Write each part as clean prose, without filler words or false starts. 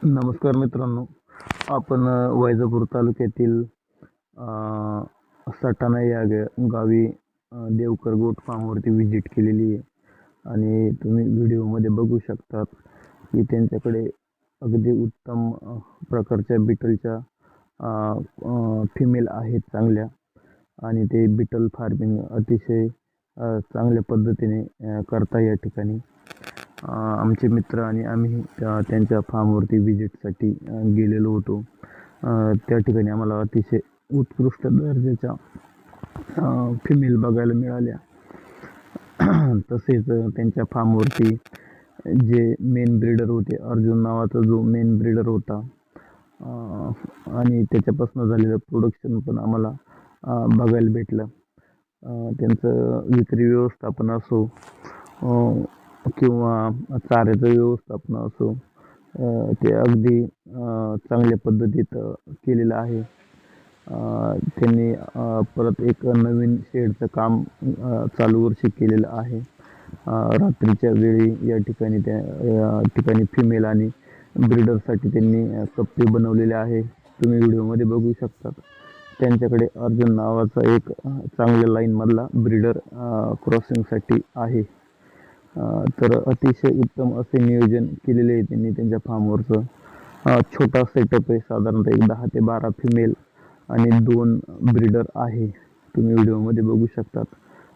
नमस्कार मित्रांनो, आपण वैजापूर तालुक्यातील सटाणा या गावी देवकर गोट फार्मवरती व्हिजिट केलेली आहे. आणि तुम्ही व्हिडिओमध्ये बघू शकतात की त्यांच्याकडे अगदी उत्तम प्रकारच्या बिटलच्या फिमेल आहेत चांगल्या. आणि ते बिटल फार्मिंग अतिशय चांगल्या पद्धतीने करता या ठिकाणी. आमचे मित्र आणि आम्ही त्यांच्या फार्मवरती व्हिजिटसाठी गेलेलो होतो. त्या ठिकाणी आम्हाला अतिशय उत्कृष्ट दर्जाच्या फिमेल बघायला मिळाल्या. तसेच त्यांच्या फार्मवरती जे मेन ब्रीडर होते, अर्जुन नावाचा जो मेन ब्रीडर होता, आणि त्याच्यापासून झालेलं प्रोडक्शन पण आम्हाला बघायला भेटलं. त्यांचं विक्री व्यवस्थापन असो किंवा चाऱ्याचं व्यवस्थापन असो, ते अगदी चांगल्या पद्धतीत केलेलं आहे. त्यांनी परत एक नवीन शेडचं काम चालू वर्षी केलेलं आहे. रात्रीच्या वेळी या ठिकाणी फिमेल आणि ब्रीडरसाठी त्यांनी कप्पे बनवलेले आहे. तुम्ही व्हिडिओमध्ये बघू शकतात. त्यांच्याकडे अर्जुन नावाचा एक चांगल्या लाईनमधला ब्रीडर क्रॉसिंगसाठी आहे. तर अतिशय उत्तम असे नियोजन केलेले आहे त्यांनी त्यांच्या फार्मवरचं. छोटा सेटअप आहे, साधारणतः एक 10 ते 12 फिमेल आणि 2 ब्रीडर आहे. तुम्ही व्हिडिओमध्ये बघू शकतात.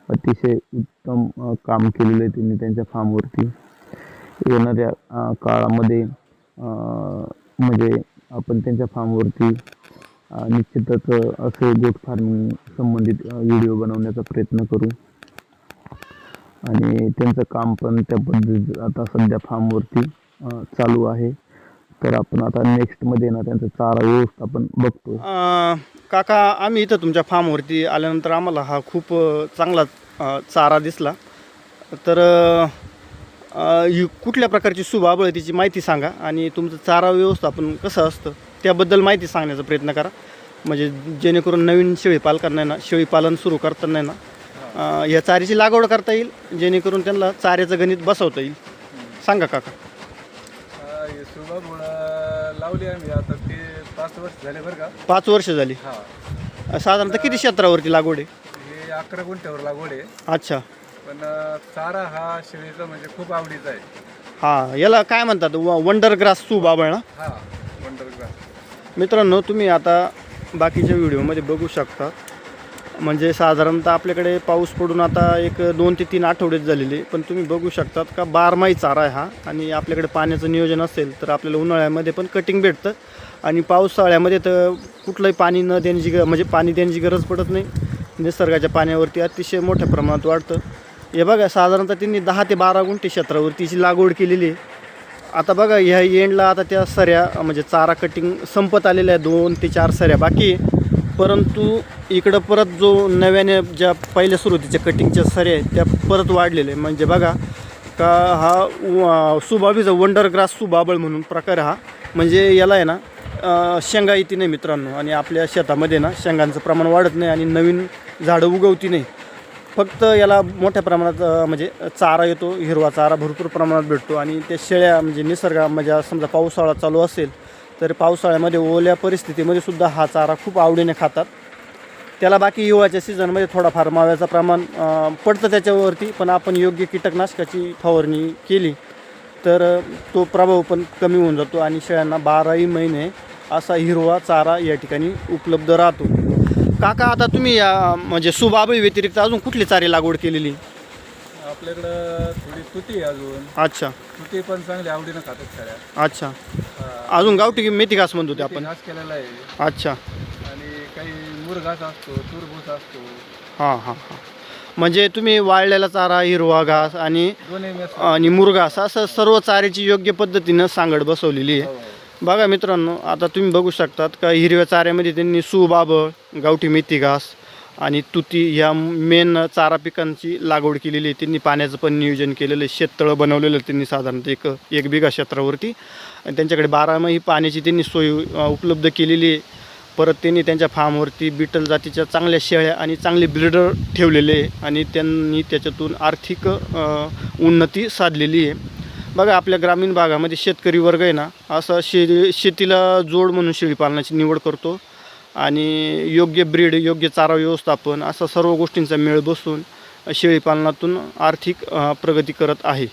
अतिशय उत्तम काम केलेलं आहे त्यांनी त्यांच्या फार्मवरती. येणाऱ्या काळामध्ये म्हणजे आपण त्यांच्या फार्मवरती निश्चितच असे गोट फार्मिंग संबंधित व्हिडिओ बनवण्याचा प्रयत्न करू. आणि त्यांचं काम पण त्या पद्धतीत आता सध्या फार्मवरती चालू आहे. तर आपण आता नेक्स्टमध्ये ना त्यांचं चारा व्यवस्थापन बघतो. काका, आम्ही इथं तुमच्या फार्मवरती आल्यानंतर आम्हाला हा खूप चांगला चारा दिसला. तर कुठल्या प्रकारची सुबाबळ आहे तिची माहिती सांगा आणि तुमचं चारा व्यवस्थापन कसं असतं त्याबद्दल माहिती सांगण्याचा प्रयत्न करा. म्हणजे जेणेकरून नवीन शेळीपालकांना ना शेळीपालन सुरू करताना ना या चाऱ्याची लागवड करता येईल, जेणेकरून त्यांना चाऱ्याचं गणित बसवता येईल. सांगा काका. सुबाबळ लावली आम्ही आता ते 5 वर्ष झाले बरं का. 5 वर्ष झाली. साधारणतः किती क्षेत्रावरती लागवड आहे? हे 11 गुंठ्यावर लागवड आहे. अच्छा. पण चारा हा शेळीचा म्हणजे खूप आवडीचा आहे. हां, याला काय म्हणतात, वंडर ग्रास सुबाबळ ना? हा, वंडर ग्रास. मित्रांनो, तुम्ही आता बाकीच्या व्हिडिओमध्ये बघू शकता. म्हणजे साधारणतः आपल्याकडे पाऊस पडून आता एक 2 ते 3 आठवडेच झालेले, पण तुम्ही बघू शकतात का बारमाही चारा आहे हा. आणि आपल्याकडे पाण्याचं नियोजन असेल तर आपल्याला उन्हाळ्यामध्ये पण कटिंग भेटतं आणि पावसाळ्यामध्ये तर कुठलंही पाणी न देण्याची म्हणजे पाणी देण्याची गरज पडत नाही. निसर्गाच्या पाण्यावरती अतिशय मोठ्या प्रमाणात वाढतं. हे बघा, साधारणतः त्यांनी 10 ते 12 गुंठे क्षेत्रावरतीची लागवड केलेली आहे. आता बघा, ह्या एंडला आता त्या सऱ्या म्हणजे चारा कटिंग संपत आलेल्या आहे. 2 ते 4 सऱ्या बाकी आहे. परंतु इकडं परत जो नव्याने ज्या पहिल्या सुरुवातीच्या कटिंगच्या सऱ्या आहेत त्या परत वाढलेल्या आहे. म्हणजे बघा का हा सुबाबीचा वंडर ग्रास सुबाबळ म्हणून प्रकार हा. म्हणजे याला आहे ना शेंगा येते नाही मित्रांनो. आणि आपल्या शेतामध्ये ना शेंगांचं प्रमाण वाढत नाही आणि नवीन झाडं उगवती नाही. फक्त याला मोठ्या प्रमाणात म्हणजे चारा येतो, हिरवा चारा भरपूर प्रमाणात भेटतो. आणि त्या शेळ्या म्हणजे निसर्गा म्हणजे समजा पावसाळा चालू असेल तर पावसाळ्यामध्ये ओल्या परिस्थितीमध्ये सुद्धा हा चारा खूप आवडीने खातात. त्याला बाकी हिवाळ्याच्या सीझनमध्ये थोडाफार माव्याचं प्रमाण पडतं त्याच्यावरती, पण आपण योग्य कीटकनाशकाची फवारणी केली तर तो प्रभाव पण कमी होऊन जातो आणि शेळ्यांना 12ही महिने असा हिरवा चारा या ठिकाणी उपलब्ध राहतो. काका, आता तुम्ही म्हणजे सुबाबळी व्यतिरिक्त अजून कुठली चारी लागवड केलेली? आपल्याकडं थोडी तुती आहे अजून. अच्छा. तुती पण चांगली आवडीनं खातात शेळ्या. अच्छा. अजून गावठी मेथी घास म्हणतो ते आपण. घास केलेला आहे. अच्छा. आणि काही मुरघास असतो, तुरभूस असतो. हां हां हां. म्हणजे तुम्ही वाळलेला चारा, हिरवा घास आणि मुरघास असं सर्व चाऱ्याची योग्य पद्धतीनं सांगड बसवलेली आहे. बघा मित्रांनो, आता तुम्ही बघू शकतात का हिरव्या चाऱ्यामध्ये त्यांनी सुबाबळ, गावठी मेथी घास आणि तुती ह्या मेन चारा पिकांची लागवड केलेली आहे. त्यांनी पाण्याचं पण नियोजन केलेलं आहे. शेततळं बनवलेलं आहे त्यांनी साधारणतः एक बिघा क्षेत्रावरती. आणि त्यांच्याकडे 12माही पाण्याची त्यांनी सोय उपलब्ध केलेली आहे. परत त्यांनी त्यांच्या फार्मवरती बिटल जातीच्या चांगल्या शेळ्या आणि चांगले ब्रीडर ठेवलेले आहे आणि त्यांनी त्याच्यातून आर्थिक उन्नती साधलेली आहे. बघा आपल्या ग्रामीण भागामध्ये शेतकरी वर्ग आहे ना असं शेतीला जोड म्हणून शेळीपालनाची निवड करतो आणि योग्य ब्रीड, योग्य चारा व्यवस्थापन असा सर्व गोष्टींचा मेळ बसून शेळीपालनातून आर्थिक प्रगती करत आहे.